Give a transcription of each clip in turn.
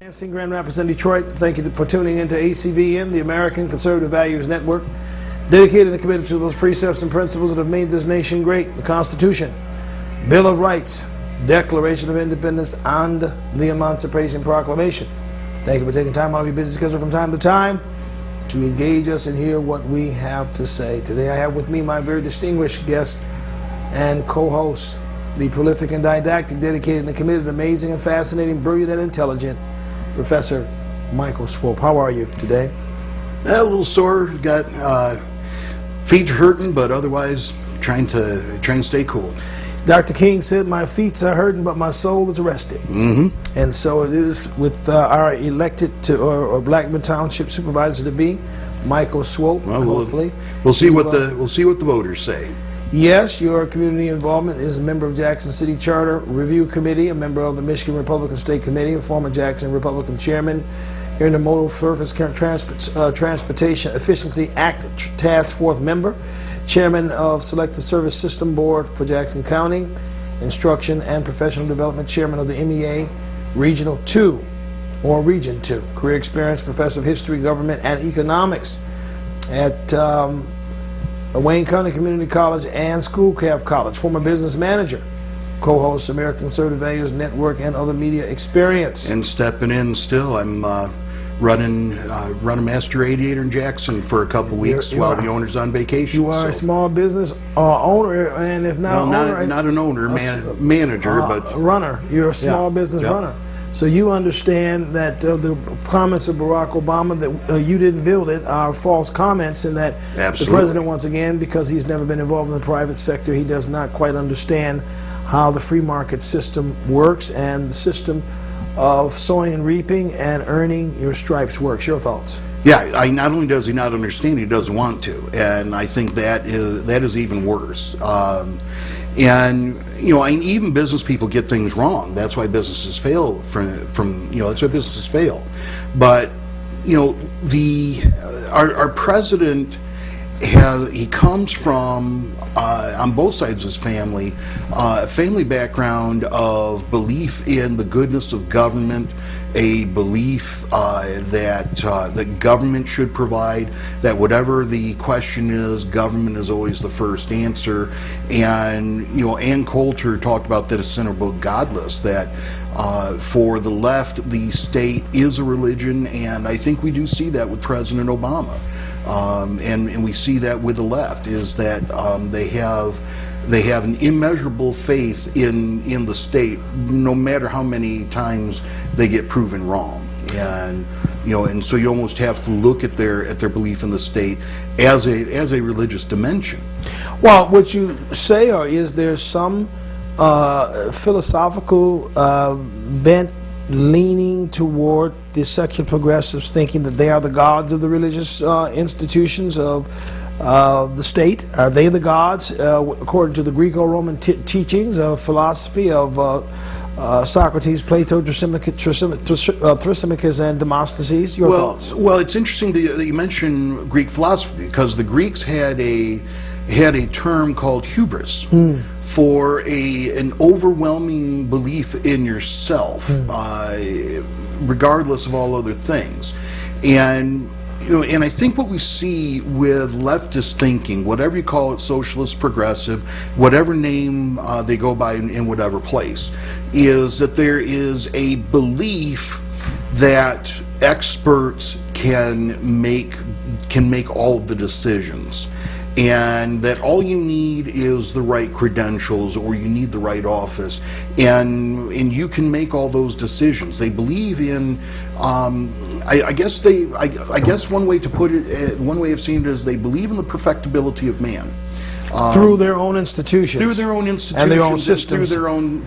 Lansing, Grand Rapids, and Detroit. Thank you for tuning into ACVN, the American Conservative Values Network, dedicated and committed to those precepts and principles that have made this nation great: the Constitution, Bill of Rights, Declaration of Independence, and the Emancipation Proclamation. Thank you for taking time out of your busy schedule from time to time to engage us and hear what we have to say. Today I have with me my very distinguished guest and co-host, the prolific and didactic, dedicated and committed, amazing and fascinating, brilliant and intelligent Professor Michael Swope. How are you today? A little sore, got feet hurting, but otherwise trying to stay cool. Dr. King said, "My feet are hurting, but my soul is rested." Mm-hmm. And so it is with our elected or Blackman Township Supervisor to be, Michael Swope. Well, hopefully, we'll see what the voters say. Yes, your community involvement is a member of Jackson City Charter Review Committee, a member of the Michigan Republican State Committee, a former Jackson Republican Chairman, Intermodal Surface Transportation Efficiency Act Task Force member, Chairman of Selected Service System Board for Jackson County, Instruction and Professional Development Chairman of the MEA Regional 2 or Region 2, career experience, Professor of History, Government, and Economics at Wayne County Community College and Schoolcraft College, former business manager, co-host American Conservative Values Network and other media experience. And stepping in still, I'm running a master radiator in Jackson for a couple weeks while the owner's on vacation. You are a small business owner, and if not owner, not an owner, manager, but runner. You're a small business runner. So you understand that the comments of Barack Obama that you didn't build it are false comments, and that the president, once again, because he's never been involved in the private sector, he does not quite understand how the free market system works and the system of sowing and reaping and earning your stripes works. Your thoughts? Yeah, not only does he not understand, he doesn't want to, and I think that is even worse. And even business people get things wrong. That's why businesses fail. That's why businesses fail. But our president he comes from on both sides of his family, a family background of belief in the goodness of government, a belief that government should provide, that whatever the question is, government is always the first answer. And Ann Coulter talked about that in her book Godless, that for the left, the state is a religion, and I think we do see that with President Obama. And we see that with the left, is that they have an immeasurable faith in the state, no matter how many times they get proven wrong. And and so you almost have to look at their belief in the state as a religious dimension. Well, what you say, or is there some philosophical bent leaning toward the secular progressives, thinking that they are the gods of the religious institutions of the state? Are they the gods according to the Greco-Roman teachings of philosophy of Socrates, Plato, Thrasymachus, and Demosthenes? Your thoughts? Well, it's interesting that you mention Greek philosophy, because the Greeks had a term called hubris for an overwhelming belief in yourself, regardless of all other things. And and I think what we see with leftist thinking, whatever you call it, socialist, progressive, whatever name they go by in whatever place, is that there is a belief that experts can make all of the decisions, and that all you need is the right credentials, or you need the right office, and you can make all those decisions. They believe in, I guess one way to put it, one way of seeing it is they believe in the perfectibility of man. Through their own institutions. Through their own institutions. And their own systems. Through their own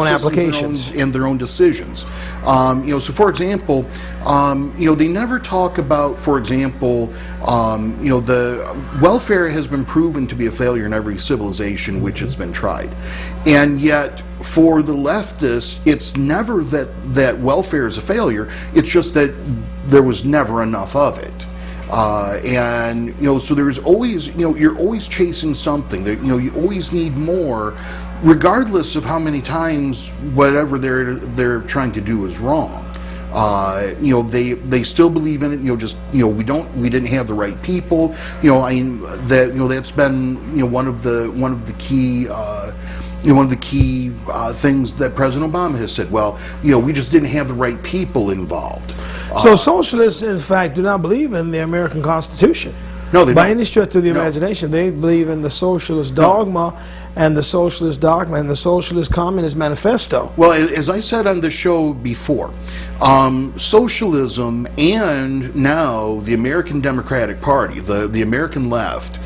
applications. And their own decisions. So for example, they never talk about, for example, the welfare has been proven to be a failure in every civilization which has been tried. And yet, for the leftists, it's never that welfare is a failure, it's just that there was never enough of it. So there's always, you're always chasing something. You always need more, regardless of how many times whatever they're trying to do is wrong. You know, they still believe in it. You know, just, you know, we didn't have the right people. You know, I mean, that, you know, that's been, you know, one of the key. You know, one of the key things that President Obama has said. Well, you know, we just didn't have the right people involved. So socialists, in fact, do not believe in the American Constitution. No, they By don't. any stretch of the imagination. They believe in the socialist dogma and the socialist dogma and the socialist communist manifesto. Well, as I said on the show before, socialism and now the American Democratic Party, the American left,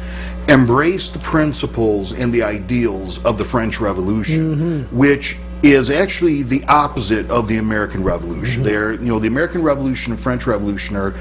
embrace the principles and the ideals of the French Revolution, which is actually the opposite of the American Revolution. They're, you know, the American Revolution and French Revolution are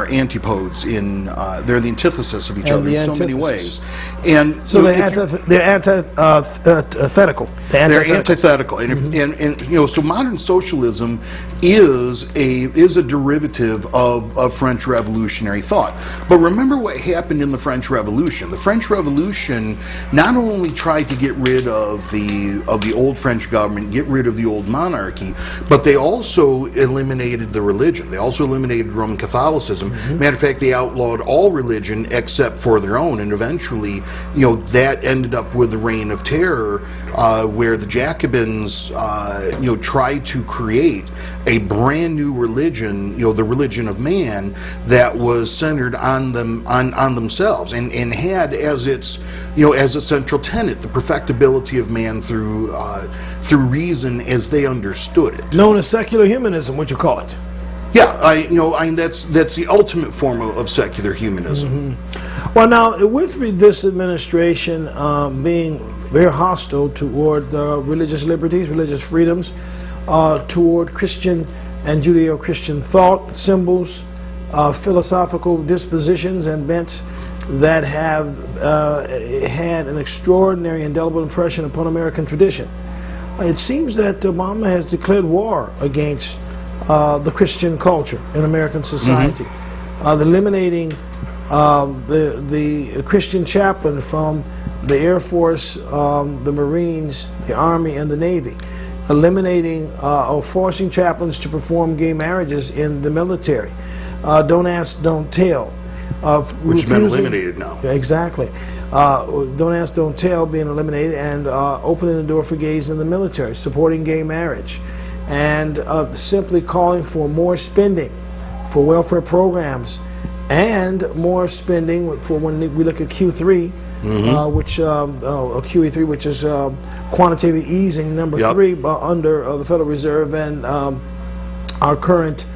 antipodes in they're the antithesis of each other in so many ways. And So you know, they're antithetical. they're antithetical, and, and you know, so modern socialism is a derivative of French revolutionary thought. But remember what happened in the French Revolution. The French Revolution not only tried to get rid of the old French government, get rid of the old monarchy, but they also eliminated the religion. They also eliminated Roman Catholicism. Matter of fact, they outlawed all religion except for their own, and eventually, you know, that ended up with the Reign of Terror, where the Jacobins, you know, tried to create a brand new religion, you know, the religion of man, that was centered on them, on themselves, and had as its, you know, as a central tenet the perfectibility of man through reason as they understood it. Known as secular humanism, what you call it. Yeah, you know, that's the ultimate form of secular humanism. Well, now, with this administration being very hostile toward religious liberties, religious freedoms, toward Christian and Judeo-Christian thought, symbols, philosophical dispositions and bents that have had an extraordinary indelible impression upon American tradition. It seems that Obama has declared war against the Christian culture in American society, eliminating the Christian chaplain from the Air Force, the Marines, the Army, and the Navy, eliminating or forcing chaplains to perform gay marriages in the military. Don't ask, don't tell. Which has been eliminated now. Exactly. Don't ask, don't tell being eliminated, and opening the door for gays in the military, supporting gay marriage, and simply calling for more spending for welfare programs and more spending for when we look at Q3, which QE3, which is quantitative easing number 3 under the Federal Reserve, and our current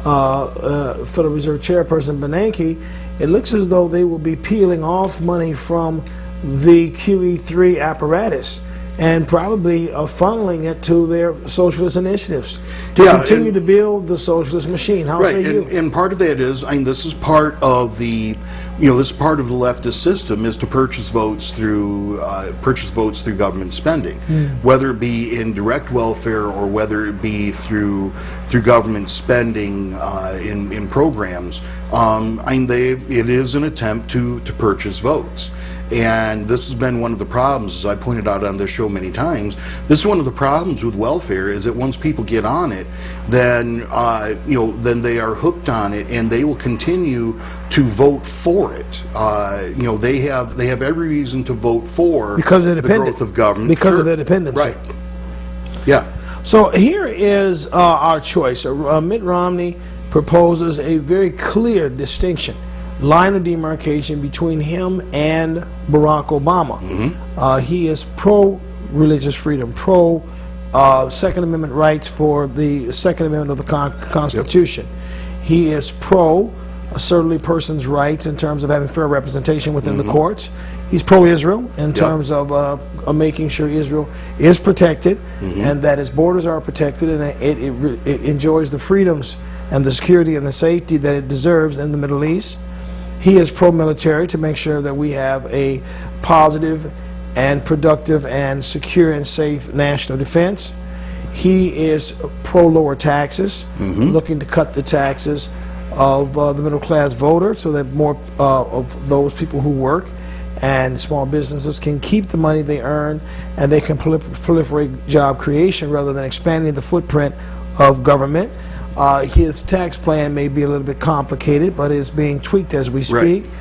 Federal Reserve Chairperson Bernanke. It looks as though they will be peeling off money from the QE3 apparatus and probably funneling it to their socialist initiatives to continue to build the socialist machine. How say you? And part of that is, I mean, this is part of the, you know, this part of the leftist system is to purchase votes through government spending, whether it be in direct welfare or whether it be through government spending in programs. I mean, it is an attempt to purchase votes. And this has been one of the problems, as I pointed out on this show many times. This is one of the problems with welfare, is that once people get on it, then you know, then they are hooked on it, and they will continue to vote for it. You know, they have every reason to vote for because of the growth of government, because of their dependency. Right. Yeah. So here is our choice. Mitt Romney proposes a very clear distinction, line of demarcation between him and Barack Obama. He is pro-religious freedom, pro-Second Amendment rights for the Second Amendment of the Constitution. He is pro-certainly persons' rights in terms of having fair representation within the courts. He's pro-Israel in terms of making sure Israel is protected and that its borders are protected, and it enjoys the freedoms and the security and the safety that it deserves in the Middle East. He is pro-military to make sure that we have a positive and productive and secure and safe national defense. He is pro-lower taxes, looking to cut the taxes of the middle-class voter so that more of those people who work and small businesses can keep the money they earn, and they can proliferate job creation rather than expanding the footprint of government. His tax plan may be a little bit complicated, but it's being tweaked as we speak. Right.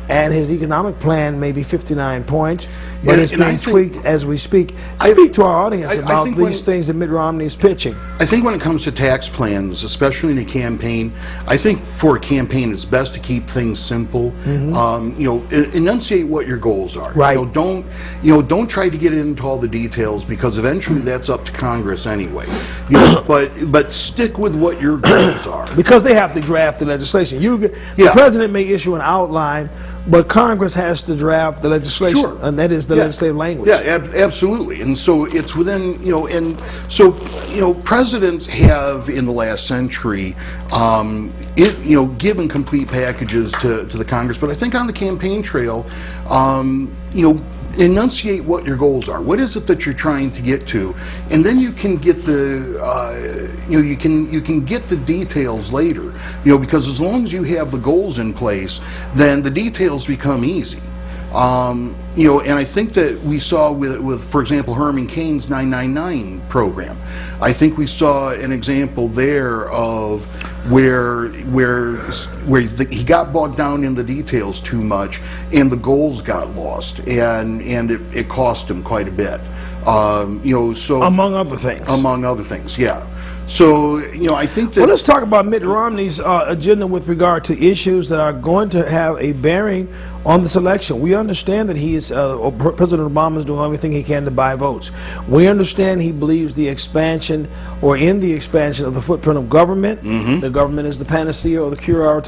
And his economic plan may be 59 points, but it's And I being think- tweaked as we speak. Speak to our audience I about think these things that Mitt Romney is pitching. I think when it comes to tax plans, especially in a campaign, I think for a campaign it's best to keep things simple. Enunciate what your goals are. Right. Don't try to get into all the details, because eventually that's up to Congress anyway. But stick with what your goals are. Because they have to draft the legislation. The Yeah. president may issue an outline, but Congress has to draft the legislation, Sure. and that is the legislative language. Yeah, absolutely. And so it's within, presidents have in the last century, given complete packages to the Congress. But I think on the campaign trail, enunciate what your goals are. What is it that you're trying to get to, and then you can get you can get the details later. Because as long as you have the goals in place, then the details become easy. And I think that we saw with, for example, Herman Cain's 999 program. I think we saw an example there of where he got bogged down in the details too much, and the goals got lost, and it cost him quite a bit. So Among other things. Among other things, yeah. So, I think that... Well, let's talk about Mitt Romney's agenda with regard to issues that are going to have a bearing on this election. We understand that President Obama is doing everything he can to buy votes. We understand he believes in the expansion of the footprint of government. Mm-hmm. The government is the panacea or the cure-all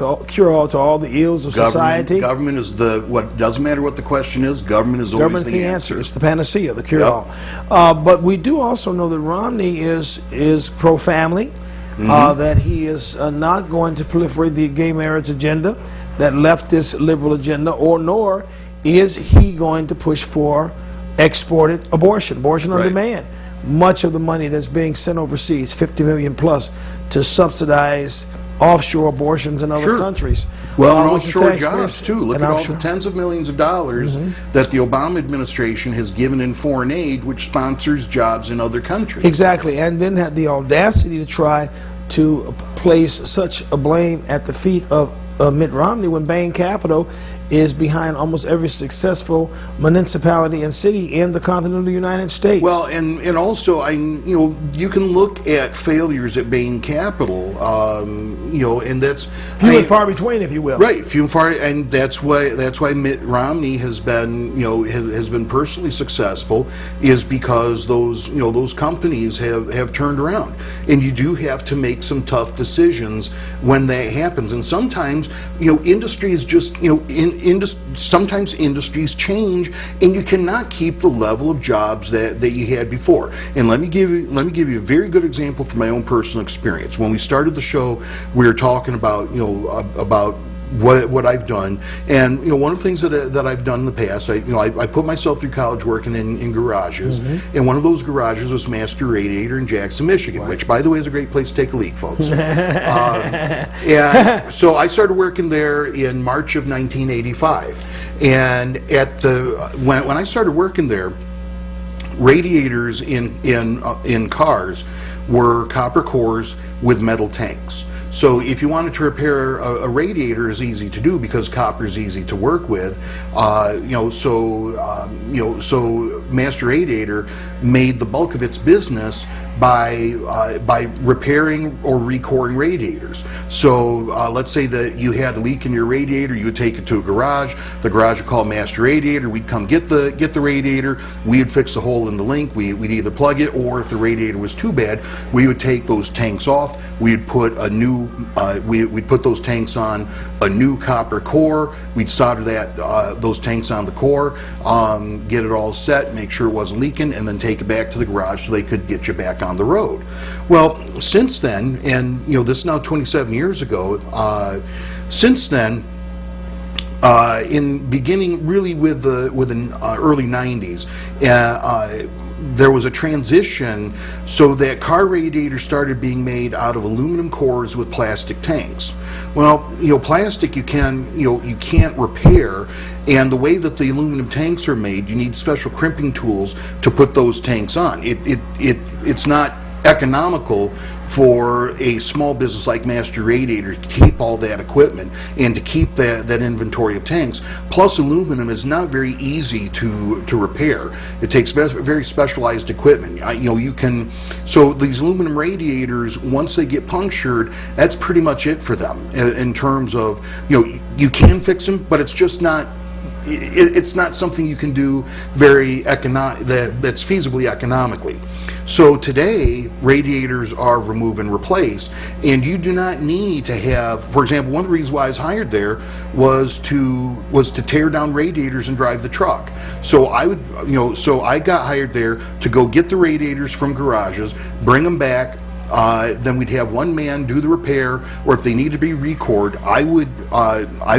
to all the ills of society. Government is what doesn't matter what the question is, government is always the answer. It's the panacea, the cure-all. Yep. But we do also know that Romney is pro-family, that he is not going to proliferate the gay marriage agenda, that leftist liberal agenda, nor is he going to push for exported abortion on demand. Much of the money that's being sent overseas, 50 million plus, to subsidize offshore abortions in other countries. Well, and offshore jobs too. Look at all the tens of millions of dollars that the Obama administration has given in foreign aid, which sponsors jobs in other countries. Exactly, and then had the audacity to try to place such a blame at the feet of Mitt Romney when Bain Capital is behind almost every successful municipality and city in the continental United States. Well, and also, you can look at failures at Bain Capital, and that's few and far between, if you will. Right, few and far, and that's why Mitt Romney has been, has been personally successful, is because those companies have turned around, and you do have to make some tough decisions when that happens, and sometimes, industries just, sometimes industries change, and you cannot keep the level of jobs that you had before. And let me give you a very good example from my own personal experience. When we started the show, we were talking about what I've done, and one of the things that I've done in the past, I put myself through college working in garages, and one of those garages was Master Radiator in Jackson, Michigan, which, by the way, is a great place to take a leak, folks. And so I started working there in March of 1985, and when I started working there, radiators in cars were copper cores with metal tanks. So if you wanted to repair a radiator, is easy to do because copper is easy to work with. So Master Radiator made the bulk of its business by repairing or recoring radiators. So let's say that you had a leak in your radiator, you would take it to a garage. The garage would call Master Radiator. We'd come get the radiator. We would fix the hole in the link. We'd either plug it, or if the radiator was too bad, we would take those tanks off. We'd put a new we'd put those tanks on a new copper core. We'd solder those tanks on the core, get it all set, make sure it wasn't leaking, and then take it back to the garage so they could get you back on the road. Well, since then, and this is now 27 years ago, since then, in beginning really with the early 90s, there was a transition so that car radiators started being made out of aluminum cores with plastic tanks. Well, plastic you can't repair, and the way that the aluminum tanks are made, you need special crimping tools to put those tanks on. It's not economical for a small business like Master Radiator to keep all that equipment and to keep that inventory of tanks. Plus, aluminum is not very easy to repair. It takes very specialized equipment. So these aluminum radiators, once they get punctured, that's pretty much it for them in terms of, you can fix them, but it's just not. It's not something you can do that's feasibly economically. So today, radiators are remove and replace, and you do not need to have, for example, one of the reasons why I was hired there was to tear down radiators and drive the truck. So I got hired there to go get the radiators from garages, bring them back. Then we'd have one man do the repair, or if they need to be recored, I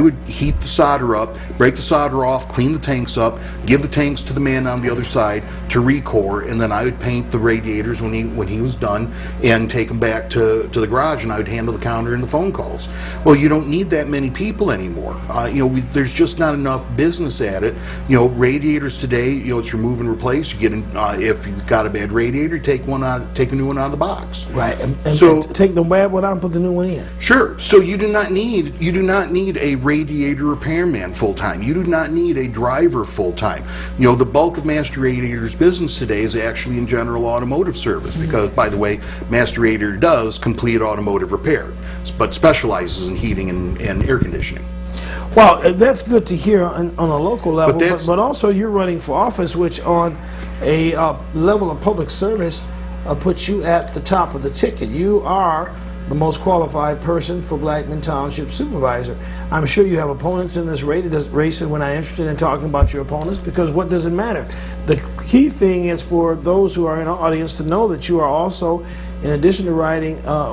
would heat the solder up, break the solder off, clean the tanks up, give the tanks to the man on the other side to recore, and then I would paint the radiators when he was done and take them back to the garage, and I would handle the counter and the phone calls. Well, you don't need that many people anymore. There's just not enough business at it. Radiators today, it's remove and replace. You get if you've got a bad radiator, take a new one out of the box. Right, and take the bad one out and put the new one in. Sure. So you do not need a radiator repairman full time. You do not need a driver full time. The bulk of Master Radiator's business today is actually in general automotive service, because, by the way, Master Radiator does complete automotive repair, but specializes in heating and air conditioning. Well, that's good to hear on a local level, but also you're running for office, which on a level of public service puts you at the top of the ticket. You are the most qualified person for Blackman Township Supervisor. I'm sure you have opponents in this race, and we're not interested in talking about your opponents, because what does it matter? The key thing is for those who are in our audience to know that you are also, in addition to running, I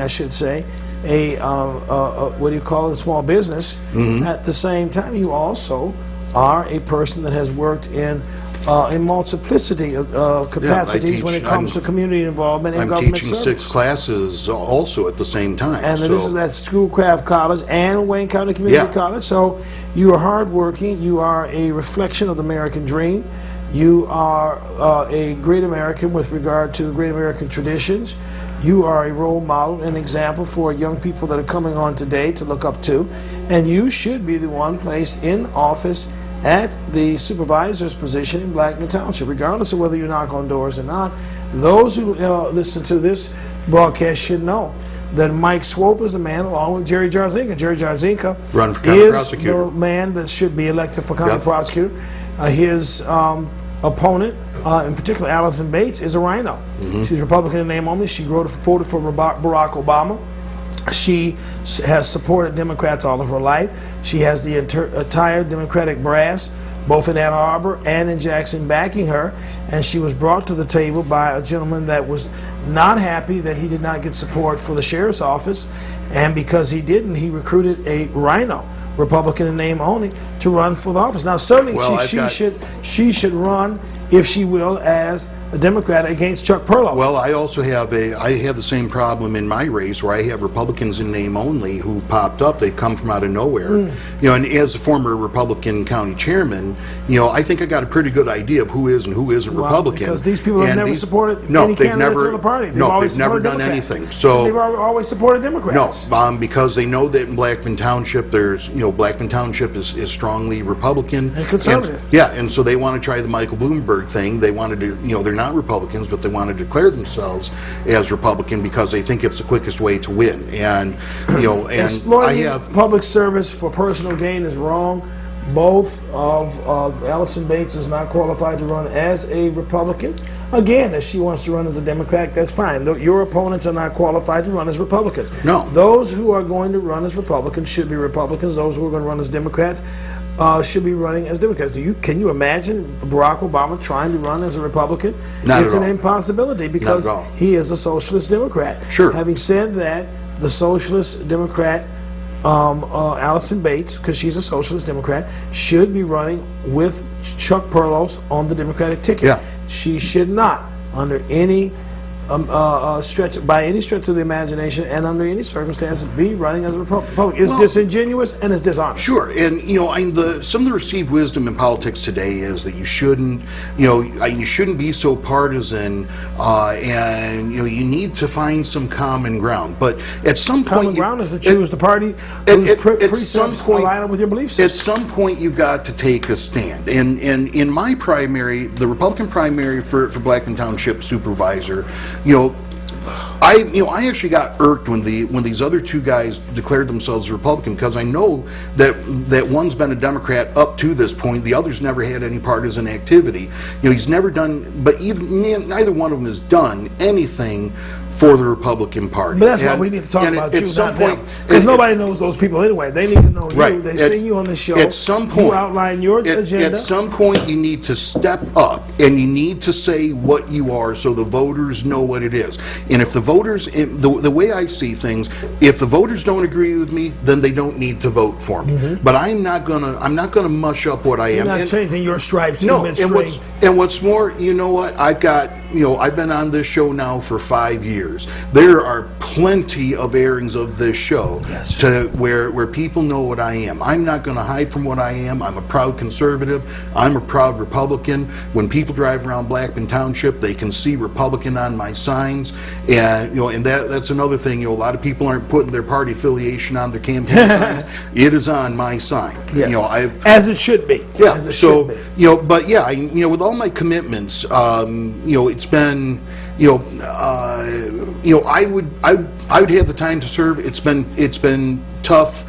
should say, what do you call it, a small business. Mm-hmm. At the same time, you also are a person that has worked in multiplicity of capacities when it comes to community involvement and government service. I'm teaching 6 classes also at the same time. And this is at Schoolcraft College and Wayne County Community College. So you are hardworking. You are a reflection of the American dream. You are a great American with regard to great American traditions. You are a role model, an example for young people that are coming on today to look up to. And you should be the one placed in office at the supervisor's position in Blackman Township, regardless of whether you knock on doors or not. Those who listen to this broadcast should know that Mike Swope is the man, along with Jerry Jarzinka. Jerry Jarzinka is the man that should be elected for county prosecutor. His opponent, in particular Allison Bates, is a rhino. Mm-hmm. She's Republican in name only. She voted for Barack Obama. She has supported Democrats all of her life. She has the entire Democratic brass, both in Ann Arbor and in Jackson, backing her. And she was brought to the table by a gentleman that was not happy that he did not get support for the sheriff's office. And because he didn't, he recruited a rhino, Republican in name only, to run for the office. Now, certainly she should run, if she will, as a Democrat against Chuck Perlow. Well, I also have the same problem in my race, where I have Republicans in name only who've popped up. They've come from out of nowhere. And as a former Republican county chairman, I think I got a pretty good idea of who is and who isn't Republican. Because these people have never supported any candidates of the party. They've never done anything. So they've always supported Democrats. No, because they know that in Blackman Township, Blackman Township is strongly Republican and conservative. And so they want to try the Michael Bloomberg thing. They wanted to, they're not Republicans, but they want to declare themselves as Republican because they think it's the quickest way to win. And exploiting public service for personal gain is wrong. Both of Allison Bates is not qualified to run as a Republican. Again, if she wants to run as a Democrat, that's fine. Your opponents are not qualified to run as Republicans. No. Those who are going to run as Republicans should be Republicans. Those who are going to run as Democrats should be running as Democrats. Can you imagine Barack Obama trying to run as a Republican? It's an impossibility because he is a socialist Democrat. Sure. Having said that, the socialist Democrat Allison Bates, because she's a socialist Democrat, should be running with Chuck Perlow on the Democratic ticket. Yeah. She should not, under any stretch by any stretch of the imagination and under any circumstances be running as a Republican. It's disingenuous and it's dishonest. Sure, and some of the received wisdom in politics today is that you shouldn't be so partisan, and you need to find some common ground. But at some point, common ground is to choose the party whose precepts align up with your belief system. At some point, you've got to take a stand. And in my primary, the Republican primary for Blackman Township supervisor, I actually got irked when these other two guys declared themselves Republican, because I know that one's been a Democrat up to this point. The other's never had any partisan activity. He's never done, but neither one of them has done anything for the Republican Party. But that's why we need to talk about you, not them. Because nobody knows those people anyway. They need to know you. They see you on the show. At some point, you outline your agenda. At some point, you need to step up and you need to say what you are, so the voters know what it is. And if the voters, the way I see things, if the voters don't agree with me, then they don't need to vote for me. But I'm not gonna mush up what I am. You're not changing your stripes. No. And what's more, you know what? I've been on this show now for 5 years. There are plenty of airings of this show to where people know what I am. I'm not going to hide from what I am. I'm a proud conservative. I'm a proud Republican. When people drive around Blackman Township, they can see Republican on my signs, and and that's another thing. A lot of people aren't putting their party affiliation on their campaign signs. It is on my sign. Yes. As it should be. Yeah. But yeah, with all my commitments, it's been. I would have the time to serve. It's been tough,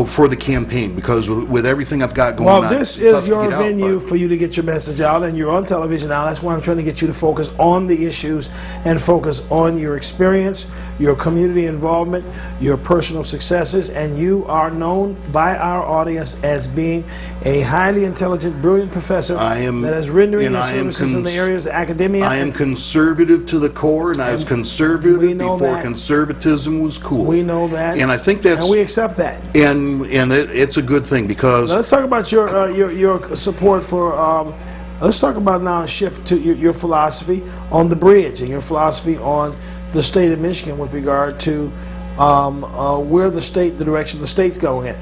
for the campaign, because with everything I've got going on. Well, this is your venue for you to get your message out, and you're on television now. That's why I'm trying to get you to focus on the issues and focus on your experience, your community involvement, your personal successes, and you are known by our audience as being a highly intelligent, brilliant professor that is rendering your services in the areas of academia. I am conservative to the core, and I was conservative before conservatism was cool. We know that, and I think that's, and we accept that. And it's a good thing, because now let's talk about your support for. Let's talk about now a shift to your philosophy on the bridge and your philosophy on the state of Michigan with regard to where the direction the state's going in.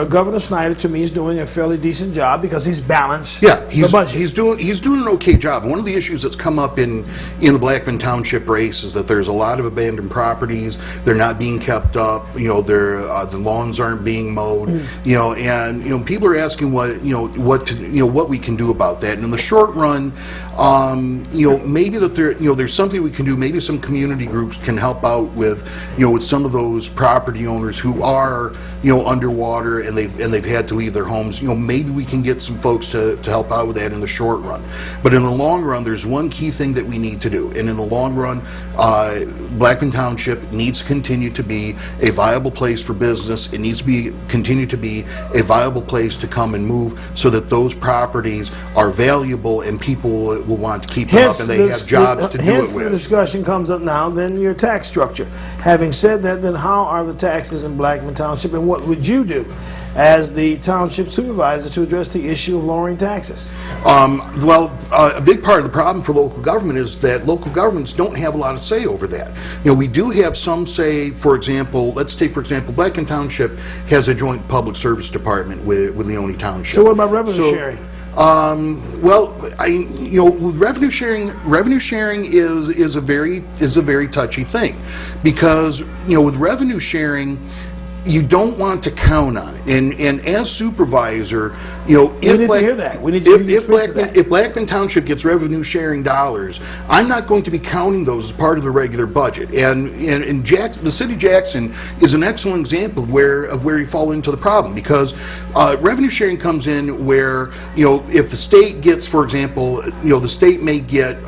Governor Snyder, to me, is doing a fairly decent job because he's balanced. Yeah, the budget. He's doing an okay job. One of the issues that's come up in the Blackman Township race is that there's a lot of abandoned properties. They're not being kept up. The lawns aren't being mowed. And people are asking what we can do about that. And in the short run, maybe that there's something we can do. Maybe some community groups can help out with some of those property owners who are underwater and they've had to leave their homes. Maybe we can get some folks to help out with that in the short run. But in the long run, there's one key thing that we need to do. And in the long run, Blackman Township needs to continue to be a viable place for business. It needs to continue to be a viable place to come and move, so that those properties are valuable and people will want to keep them up, and they have jobs to do it with. The discussion comes up now, then your tax structure. Having said that, then how are the taxes in Blackman Township, and what would you do as the township supervisor to address the issue of lowering taxes? A big part of the problem for local government is that local governments don't have a lot of say over that. We do have some say. For example, let's take, for example, Blackman Township has a joint public service department with Leone Township. So what about revenue sharing? With revenue sharing is a very touchy thing, because with revenue sharing, you don't want to count on it. And as supervisor, if Blackman Township gets revenue sharing dollars, I'm not going to be counting those as part of the regular budget. And the city of Jackson is an excellent example of where you fall into the problem, because revenue sharing comes in where if the state gets, for example, the state may get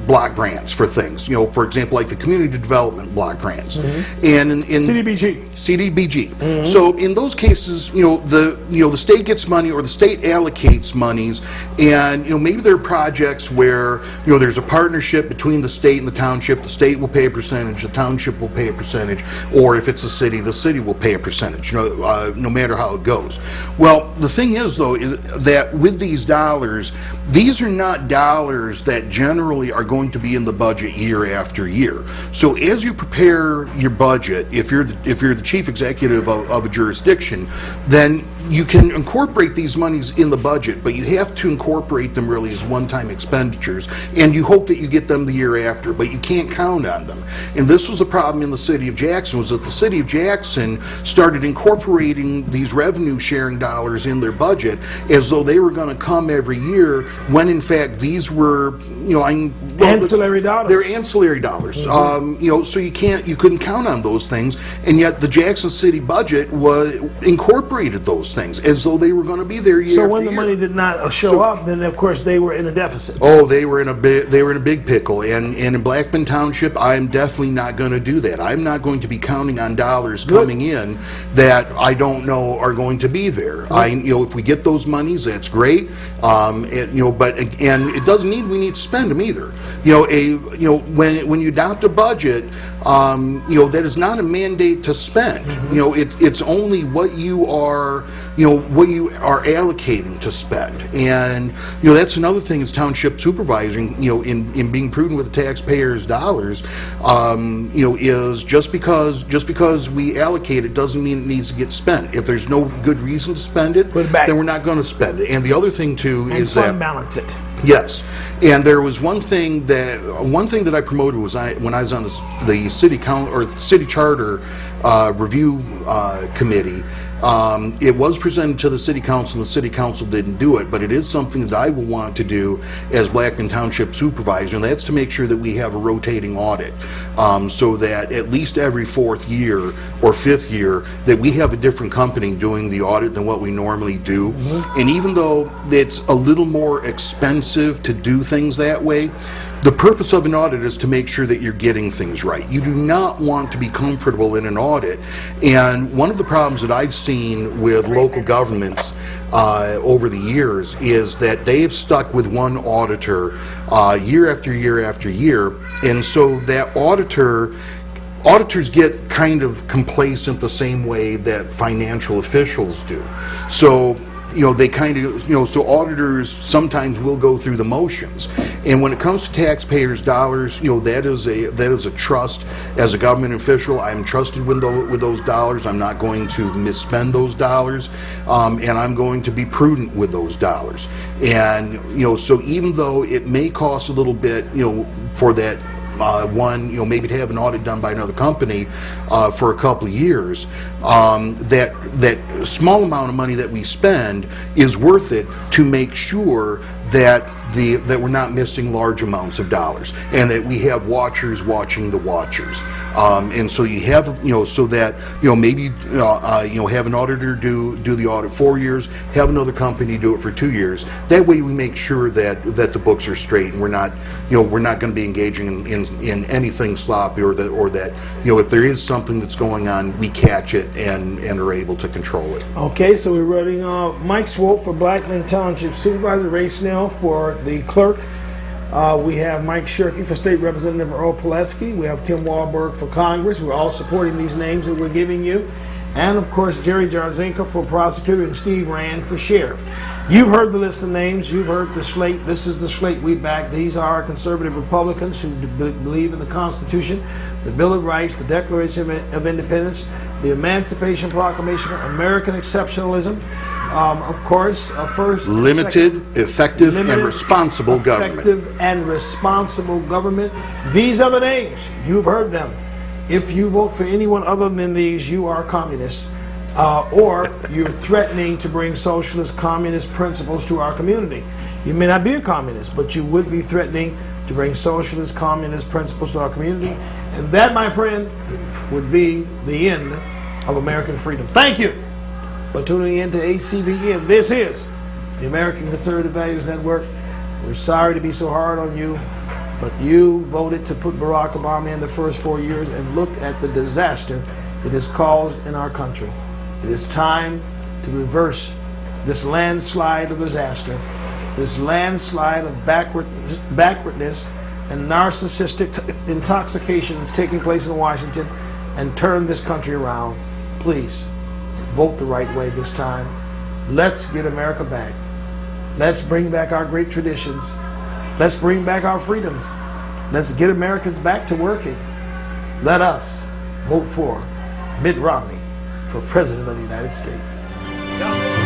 block grants for things, for example, like the community development block grants, and in CDBG. So in those cases, the state gets money, or the state allocates monies, and maybe there are projects where there's a partnership between the state and the township. The state will pay a percentage, the township will pay a percentage, or if it's the city will pay a percentage. No matter how it goes. Well, the thing is, though, is that with these dollars, these are not dollars that generally are going to be in the budget year after year. So as you prepare your budget, if you're the chief executive of a jurisdiction, then you can incorporate these monies in the budget, but you have to incorporate them really as one-time expenditures, and you hope that you get them the year after, but you can't count on them. And this was the problem in the city of Jackson, was that the city of Jackson started incorporating these revenue sharing dollars in their budget as though they were going to come every year, when in fact these were, ancillary dollars. They're ancillary dollars. So you couldn't count on those things, and yet the Jackson City budget incorporated those things as though they were going to be there year So after when the year. money did not show up, then of course they were in a deficit. Oh, they were in a big pickle, and in Blackman Township, I'm definitely not going to do that. I'm not going to be counting on dollars coming in that I don't know are going to be there. If we get those monies, that's great. But it doesn't mean we need to spend them either. When you adopt a budget, that is not a mandate to spend. It's only what you are allocating to spend. And that's another thing as township supervising, in being prudent with the taxpayers' dollars, is just because we allocate it doesn't mean it needs to get spent. If there's no good reason to spend it, then we're not going to spend it. And the other thing too is that balance it. Yes, and there was one thing that I promoted was when I was on the city council or the city charter review committee. It was presented to the city council, and the city council didn't do it, but it is something that I will want to do as Blackman Township supervisor, and that's to make sure that we have a rotating audit, so that at least every fourth year or fifth year that we have a different company doing the audit than what we normally do. And even though it's a little more expensive to do things that way, the purpose of an audit is to make sure that you're getting things right. You do not want to be comfortable in an audit. And one of the problems that I've seen with local governments over the years is that they've stuck with one auditor year after year after year. And so that auditors get kind of complacent the same way that financial officials do. So they kind of, so auditors sometimes will go through the motions. And when it comes to taxpayers' dollars, that is a trust. As a government official, I'm trusted with those dollars. I'm not going to misspend those dollars, and I'm going to be prudent with those dollars. And, so even though it may cost a little bit, for that maybe to have an audit done by another company for a couple of years, that small amount of money that we spend is worth it to make sure that we're not missing large amounts of dollars, and that we have watchers watching the watchers. And so you have, so that, maybe, have an auditor do the audit 4 years, have another company do it for 2 years. That way we make sure that the books are straight, and we're not going to be engaging in anything sloppy, or that, if there is something that's going on, we catch it and are able to control it. Okay, so we're running Mike Swope for Blackman Township Supervisor, Ray Snell for the clerk. We have Mike Shirkey for State Representative Earl Pilecki. We have Tim Walberg for Congress. We're all supporting these names that we're giving you. And of course, Jerry Jarzinka for prosecutor, and Steve Rand for sheriff. You've heard the list of names. You've heard the slate. This is the slate we back. These are conservative Republicans who believe in the Constitution, the Bill of Rights, the Declaration of Independence, the Emancipation Proclamation, American exceptionalism. Of course, first, limited, effective, and responsible government. Effective and responsible government. These are the names. You've heard them. If you vote for anyone other than these, you are communist, or you're threatening to bring socialist, communist principles to our community. You may not be a communist, but you would be threatening to bring socialist, communist principles to our community. And that, my friend, would be the end of American freedom. Thank you for tuning in to ACVN. This is the American Conservative Values Network. We're sorry to be so hard on you, but you voted to put Barack Obama in the first 4 years, and look at the disaster it has caused in our country. It is time to reverse this landslide of disaster, this landslide of backwardness and narcissistic intoxication that's taking place in Washington, and turn this country around. Please vote the right way this time. Let's get America back. Let's bring back our great traditions. Let's bring back our freedoms. Let's get Americans back to working. Let us vote for Mitt Romney for President of the United States.